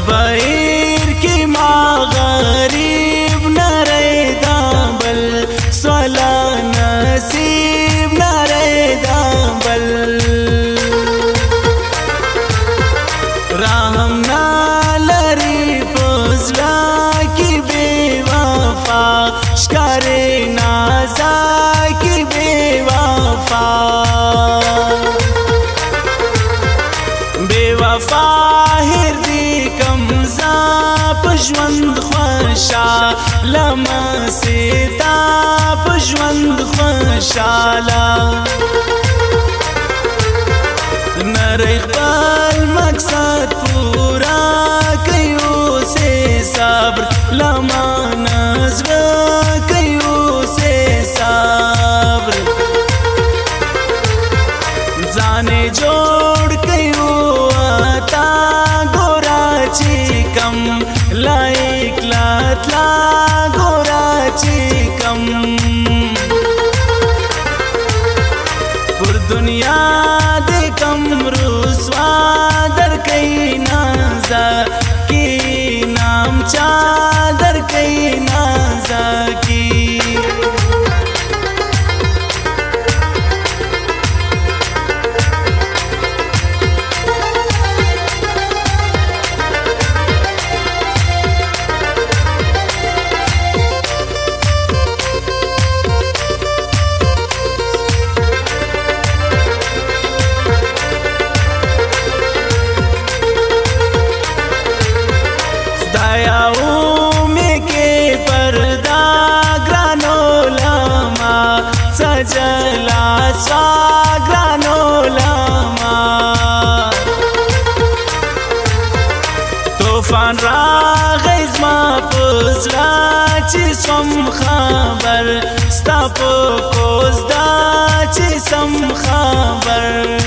بیر کی ما غریب نرے دامبل سولا نصیب نرے دامبل رحم نالری فضلا کی بے وفا شکارے نازا کی بے وفا بے وفا پژوند خوشا لما سیتا پژوند خوشالا نری خپل مقصد پورا کيو سے صبر لما نظر کيو سے صبر ځانې جوړ کيو تا ګورا چې کم لایک لاتلا ګورا چې کم پر دنیا د کم رسوا در کئ نازا کی نام چا در کئ نازا کی سجلا ساگرانو لما توفان راغیز ما پزلا چی سم خبر ستا پا کوزدا چی سم خبر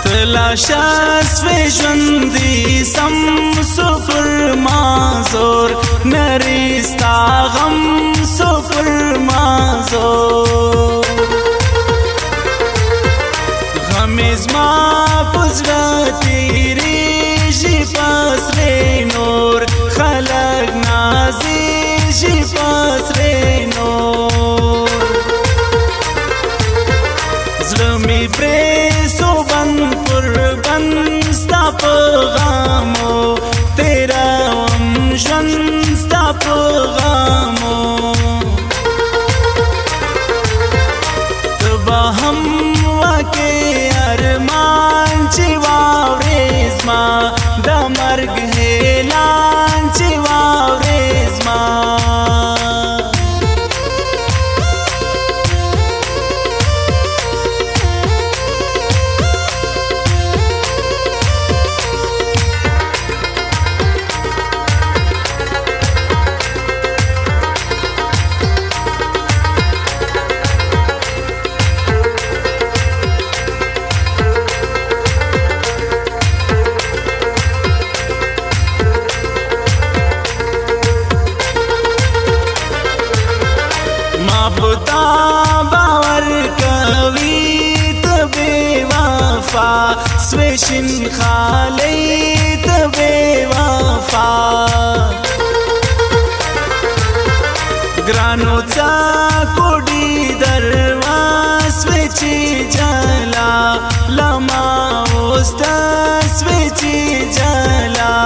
تلاشاس وی جوندی سم سفر مازور نریستا غم سفر مازور غمیز ما پزلا تیری جی پاس ری نور خلق نازی جی پاس ری نور ظلمی پریسو بند پر بند ستا پیغامو تیرا وم ژوند ستا پیغامو تبا هم وکې ارمان چې واورې زما د مرګ اعلان چې واورې زما سویشن خالی تبی وفا گرانو تا کوڈی درواز سویچی جلا لما اوستا سویچی جلا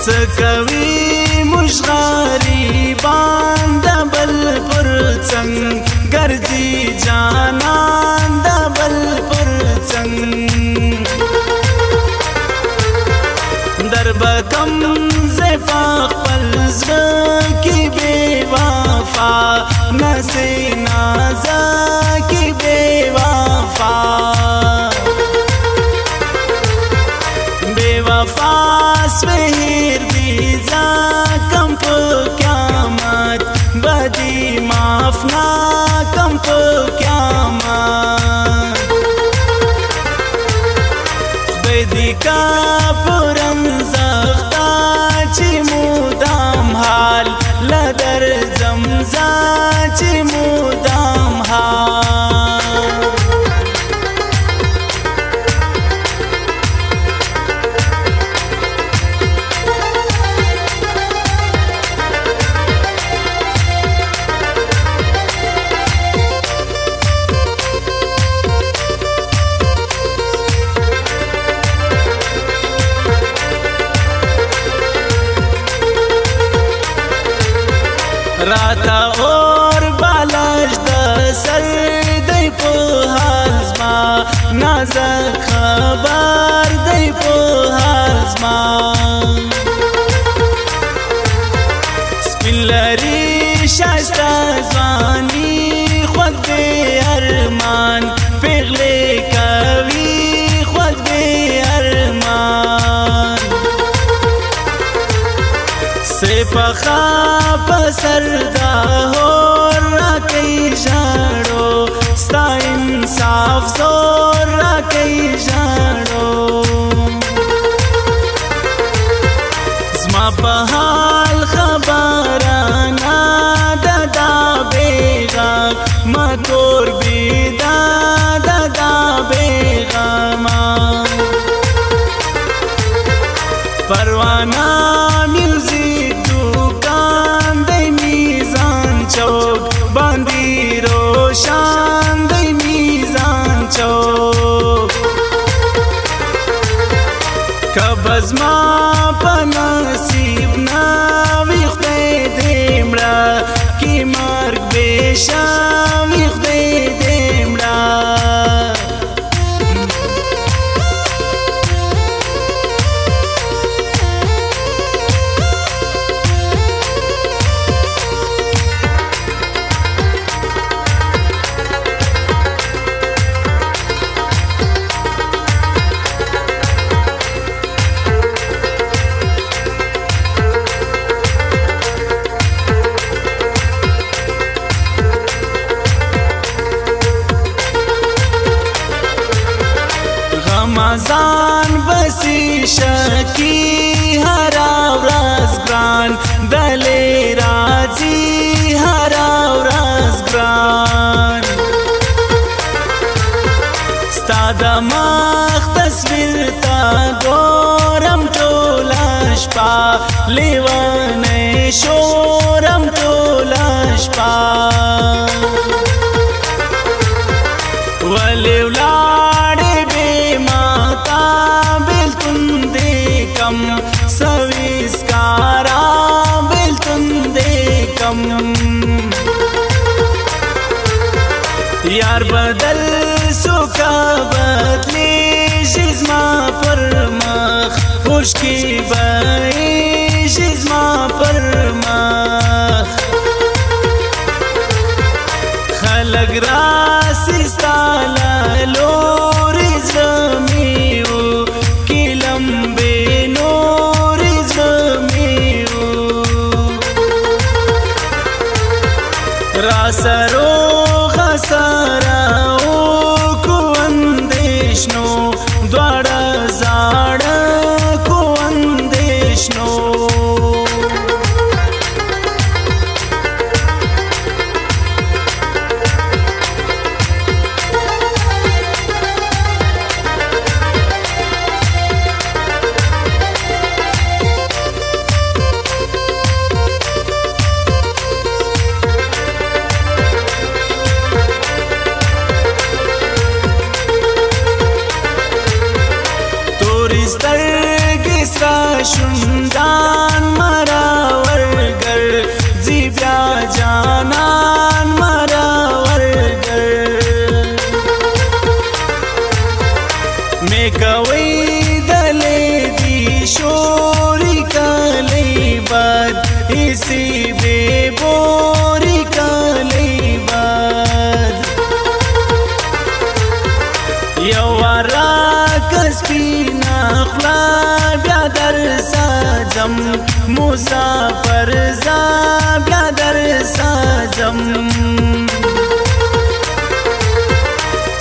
سکوی مشغاری باند بل پرچنگ گرزی جانان دبل پرچنگ در بکم زفاق پلزغ کی بے وفا نسی نازا په قیامت خدای دې کا پرم زختا چې مودام حال لدر زمزا چې مودام حال راتا اور بالش د سر دی په حال زما نازک خبر دی په حال زما سپین لري شایسته ځواني خود بې ارمان پیغلې کوي خود بې ارمان سپخا پسر دا هور را کئی جاڑو ستا انصاف زور را کئی جاڑو زما په حال خبرانا ددا بیغا ما تور بیدا ددا بیغا ما پروانا میوزیک دکان دی میزان چوک باندی روشان دی میزان چوک کب از ما پا نصیب ناوی خدای دیمرا کی مرگ بیشا وی خدای دیمرا رمضان بسی شکی هرا ورځ ګران دلې راځي هرا ورځ ګران ستا د مخ تصویر تا ګورم ټوله شپه لیونی شورم ټوله شپه ولې ولاړې سویسکارا بلتن دے کم یار بدل سوکا بدلی جزما پر مخ خوشکی بائی جزما پر مخ خلق راسی ستالا لوری زمیو کی لمبے راسرو خسراو کو اندیشنو دوڑا زاڑا کو اندیشنو شندان مرا ورگر زی بیا جانان مرا ورگر میں کوئی دلے دی شوری کلی باد اسی بے بوری کلی باد یوارا کسپینا خلا بیا در سازم مسافر زا بیا در سازم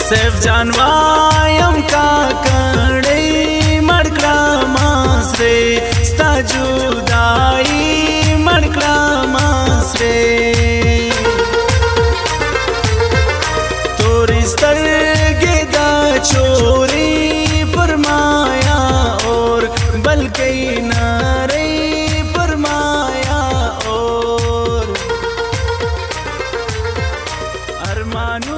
सैफ जानवायम का कड़े मड़कड़ा मासरे स्ता जुदाई मड़कड़ा मासरे तोरी स्तरगे दा चोरी फरमाया और बल्कि नारे फरमाया और अरमानू